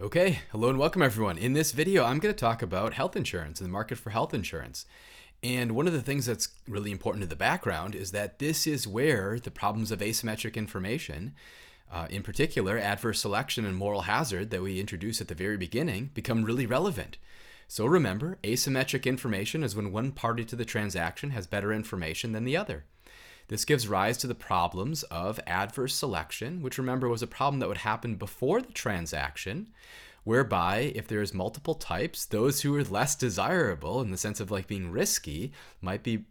Okay, hello and welcome everyone. In this video, I'm going to talk about health insurance and the market for health insurance. And one of the things that's really important to the background is that this is where the problems of asymmetric information, in particular adverse selection and moral hazard that we introduced at the very beginning, become really relevant. So remember, asymmetric information is when one party to the transaction has better information than the other. This gives rise to the problems of adverse selection, which remember was a problem that would happen before the transaction, whereby if there's multiple types, those who are less desirable in the sense of like being risky might be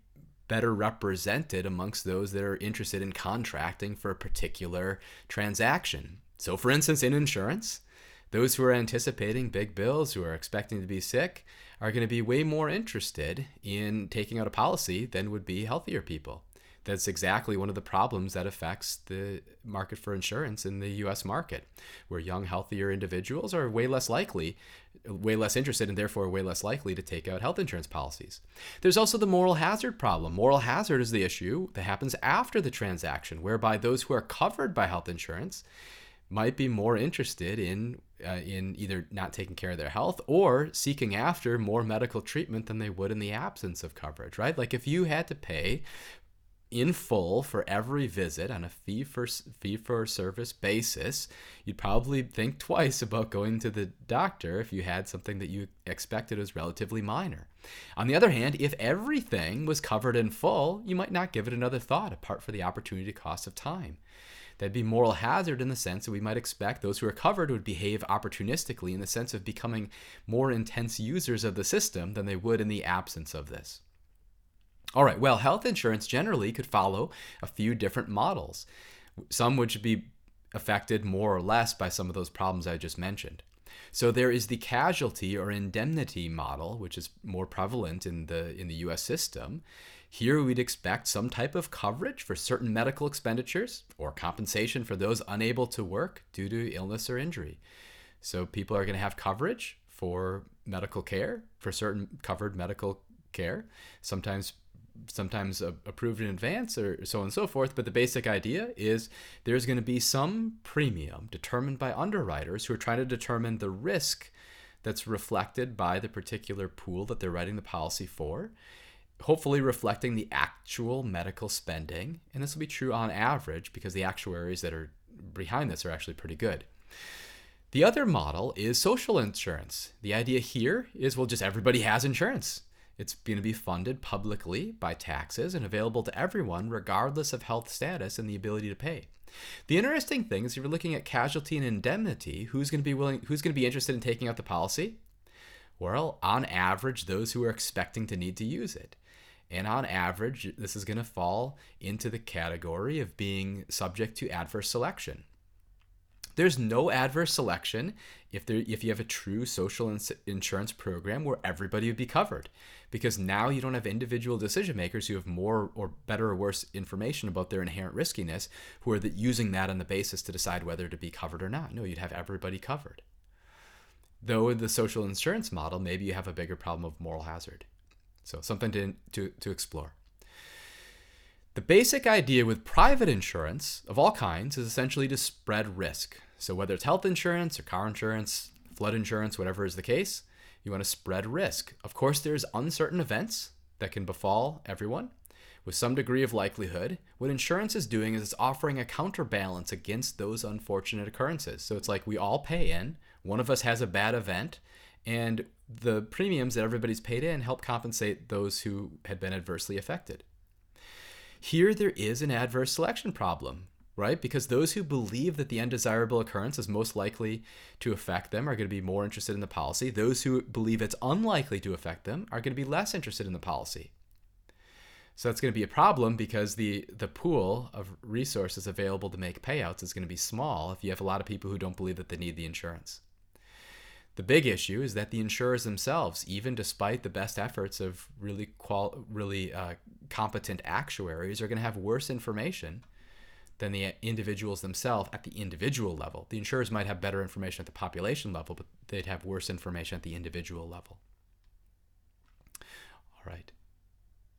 better represented amongst those that are interested in contracting for a particular transaction. So for instance, in insurance, those who are anticipating big bills, who are expecting to be sick, are going to be way more interested in taking out a policy than would be healthier people. That's exactly one of the problems that affects the market for insurance in the US market, where young, healthier individuals are way less interested, and therefore way less likely to take out health insurance policies. There's also the moral hazard problem. Moral hazard is the issue that happens after the transaction, whereby those who are covered by health insurance might be more interested in either not taking care of their health or seeking after more medical treatment than they would in the absence of coverage, right? Like if you had to pay in full for every visit on a fee for service basis, you'd probably think twice about going to the doctor if you had something that you expected was relatively minor. On the other hand, if everything was covered in full, you might not give it another thought apart from the opportunity cost of time. That'd be moral hazard in the sense that we might expect those who are covered would behave opportunistically in the sense of becoming more intense users of the system than they would in the absence of this. All right, well, health insurance generally could follow a few different models, some which be affected more or less by some of those problems I just mentioned. So there is the casualty or indemnity model, which is more prevalent in the US system. Here we'd expect some type of coverage for certain medical expenditures or compensation for those unable to work due to illness or injury. So people are going to have coverage for medical care, for certain covered medical care, sometimes approved in advance or so on and so forth. But the basic idea is there's going to be some premium determined by underwriters who are trying to determine the risk that's reflected by the particular pool that they're writing the policy for, hopefully reflecting the actual medical spending. And this will be true on average because the actuaries that are behind this are actually pretty good. The other model is social insurance. The idea here is, well, just everybody has insurance. It's going to be funded publicly by taxes and available to everyone regardless of health status and the ability to pay. The interesting thing is if you're looking at casualty and indemnity, who's going to be interested in taking out the policy? Well, on average, those who are expecting to need to use it. And on average, this is going to fall into the category of being subject to adverse selection. There's no adverse selection if you have a true social insurance program where everybody would be covered, because now you don't have individual decision makers who have more or better or worse information about their inherent riskiness who are using that on the basis to decide whether to be covered or not. No, you'd have everybody covered. Though in the social insurance model, maybe you have a bigger problem of moral hazard. So something to explore. The basic idea with private insurance of all kinds is essentially to spread risk. So whether it's health insurance or car insurance, flood insurance, whatever is the case, you want to spread risk. Of course, there's uncertain events that can befall everyone with some degree of likelihood. What insurance is doing is it's offering a counterbalance against those unfortunate occurrences. So it's like we all pay in, one of us has a bad event, and the premiums that everybody's paid in help compensate those who had been adversely affected. Here there is an adverse selection problem, right? Because those who believe that the undesirable occurrence is most likely to affect them are going to be more interested in the policy. Those who believe it's unlikely to affect them are going to be less interested in the policy. So that's going to be a problem because the pool of resources available to make payouts is going to be small if you have a lot of people who don't believe that they need the insurance. The big issue is that the insurers themselves, even despite the best efforts of really competent actuaries, are going to have worse information than the individuals themselves at the individual level. The insurers might have better information at the population level, but they'd have worse information at the individual level. All right.